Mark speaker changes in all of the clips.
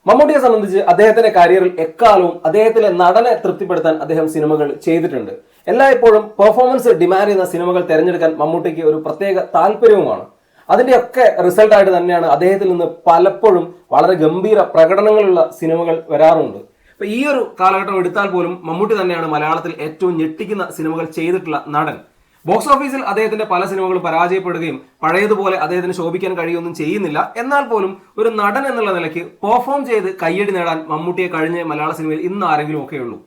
Speaker 1: മമ്മൂട്ടിയെ സംബന്ധിച്ച് അദ്ദേഹത്തിന്റെ കരിയറിൽ എക്കാലവും അദ്ദേഹത്തിലെ നടനെ തൃപ്തിപ്പെടുത്താൻ അദ്ദേഹം സിനിമകൾ ചെയ്തിട്ടുണ്ട്. എല്ലായ്പ്പോഴും പെർഫോമൻസ് ഡിമാൻഡ് ചെയ്യുന്ന സിനിമകൾ തിരഞ്ഞെടുക്കാൻ മമ്മൂട്ടിക്ക് ഒരു പ്രത്യേക താല്പര്യവുമാണ്. അതിന്റെയൊക്കെ റിസൾട്ടായിട്ട് തന്നെയാണ് അദ്ദേഹത്തിൽ നിന്ന് പലപ്പോഴും വളരെ ഗംഭീര പ്രകടനങ്ങളുള്ള സിനിമകൾ വരാറുണ്ട്. അപ്പൊ ഈ ഒരു കാലഘട്ടം എടുത്താൽ പോലും മമ്മൂട്ടി തന്നെയാണ് മലയാളത്തിൽ ഏറ്റവും ഞെട്ടിക്കുന്ന സിനിമകൾ ചെയ്തിട്ടുള്ള നടൻ. ബോക്സ് ഓഫീസിൽ അദ്ദേഹത്തിന്റെ പല സിനിമകളും പരാജയപ്പെടുകയും പഴയതുപോലെ അദ്ദേഹത്തിന് ശോഭിക്കാൻ കഴിയുകയൊന്നും ചെയ്യുന്നില്ല. എന്നാൽ പോലും ഒരു നടൻ എന്നുള്ള നിലയ്ക്ക് പെർഫോം ചെയ്ത് കയ്യടി നേടാൻ മമ്മൂട്ടിയെ കഴിഞ്ഞ മലയാള സിനിമയിൽ ഇന്ന് ആരെങ്കിലും ഒക്കെ ഉള്ളൂ.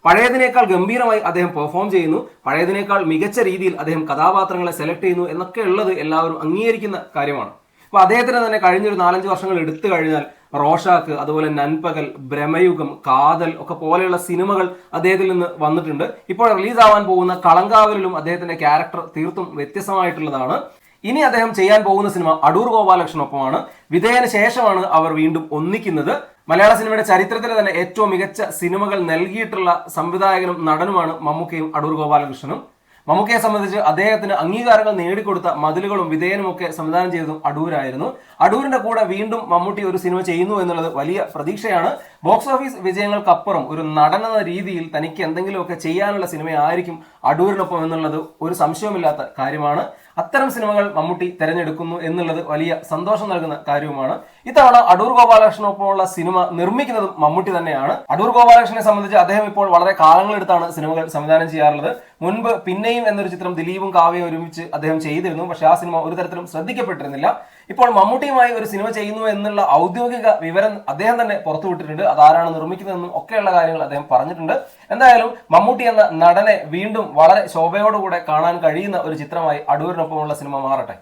Speaker 1: പഴയതിനേക്കാൾ ഗംഭീരമായി അദ്ദേഹം പെർഫോം ചെയ്യുന്നു, പഴയതിനേക്കാൾ മികച്ച രീതിയിൽ അദ്ദേഹം കഥാപാത്രങ്ങളെ സെലക്ട് ചെയ്യുന്നു എന്നൊക്കെ ഉള്ളത് എല്ലാവരും അംഗീകരിക്കുന്ന കാര്യമാണ്. അപ്പൊ അദ്ദേഹത്തിന് തന്നെ കഴിഞ്ഞൊരു 4-5 വർഷങ്ങൾ എടുത്തു കഴിഞ്ഞാൽ റോഷാക്ക്, അതുപോലെ നൻപകൽ, ഭ്രമയുഗം, കാതൽ ഒക്കെ പോലെയുള്ള സിനിമകൾ അദ്ദേഹത്തിൽ നിന്ന് വന്നിട്ടുണ്ട്. ഇപ്പോൾ റിലീസാവാൻ പോകുന്ന കളങ്കാവലിലും അദ്ദേഹത്തിന്റെ ക്യാരക്ടർ തീർത്തും വ്യത്യസ്തമായിട്ടുള്ളതാണ്. ഇനി അദ്ദേഹം ചെയ്യാൻ പോകുന്ന സിനിമ അടൂർ ഗോപാലകൃഷ്ണനൊപ്പമാണ്. വിധേയന് ശേഷമാണ് അവർ വീണ്ടും ഒന്നിക്കുന്നത്. മലയാള സിനിമയുടെ ചരിത്രത്തിലെ തന്നെ ഏറ്റവും മികച്ച സിനിമകൾ നൽകിയിട്ടുള്ള സംവിധായകനും നടനുമാണ് മമ്മൂക്കയും അടൂർ ഗോപാലകൃഷ്ണനും. മമ്മൂക്കയെ സംബന്ധിച്ച് അദ്ദേഹത്തിന് അംഗീകാരങ്ങൾ നേടിക്കൊടുത്ത മതിലുകളും വിധേയനും ഒക്കെ സംവിധാനം ചെയ്തതും അടൂരായിരുന്നു. അടൂരിന്റെ കൂടെ വീണ്ടും മമ്മൂട്ടി ഒരു സിനിമ ചെയ്യുന്നു എന്നുള്ളത് വലിയ പ്രതീക്ഷയാണ്. ബോക്സ് ഓഫീസ് വിജയങ്ങൾക്കപ്പുറം ഒരു നടനെന്ന രീതിയിൽ തനിക്ക് എന്തെങ്കിലുമൊക്കെ ചെയ്യാനുള്ള സിനിമയായിരിക്കും അടൂരിനൊപ്പം എന്നുള്ളത് ഒരു സംശയവുമില്ലാത്ത കാര്യമാണ്. അത്തരം സിനിമകൾ മമ്മൂട്ടി തിരഞ്ഞെടുക്കുന്നു എന്നുള്ളത് വലിയ സന്തോഷം നൽകുന്ന കാര്യവുമാണ്. ഇത്തവണ അടൂർ ഗോപാലകൃഷ്ണനൊപ്പമുള്ള സിനിമ നിർമ്മിക്കുന്നതും മമ്മൂട്ടി തന്നെയാണ്. അടൂർ ഗോപാലകൃഷ്ണനെ സംബന്ധിച്ച് അദ്ദേഹം ഇപ്പോൾ വളരെ കാലങ്ങളെടുത്താണ് സിനിമകൾ സംവിധാനം ചെയ്യാറുള്ളത്. മുൻപ് പിന്നെയും എന്നൊരു ചിത്രം ദിലീപും കാവ്യയും ഒരുമിച്ച് അദ്ദേഹം ചെയ്തിരുന്നു. പക്ഷെ ആ സിനിമ ഒരു തരത്തിലും ശ്രദ്ധിക്കപ്പെട്ടിരുന്നില്ല. ഇപ്പോൾ മമ്മൂട്ടിയുമായി ഒരു സിനിമ ചെയ്യുന്നു എന്നുള്ള ഔദ്യോഗിക വിവരം അദ്ദേഹം തന്നെ പുറത്തുവിട്ടിട്ടുണ്ട്. അതാരാണ് നിർമ്മിക്കുന്നതെന്നും ഒക്കെയുള്ള കാര്യങ്ങൾ അദ്ദേഹം പറഞ്ഞിട്ടുണ്ട്. എന്തായാലും മമ്മൂട്ടി എന്ന നടനെ വീണ്ടും വളരെ ശോഭയോടുകൂടെ കാണാൻ കഴിയുന്ന ഒരു ചിത്രമായി അടൂരിനൊപ്പമുള്ള സിനിമ മാറട്ടെ.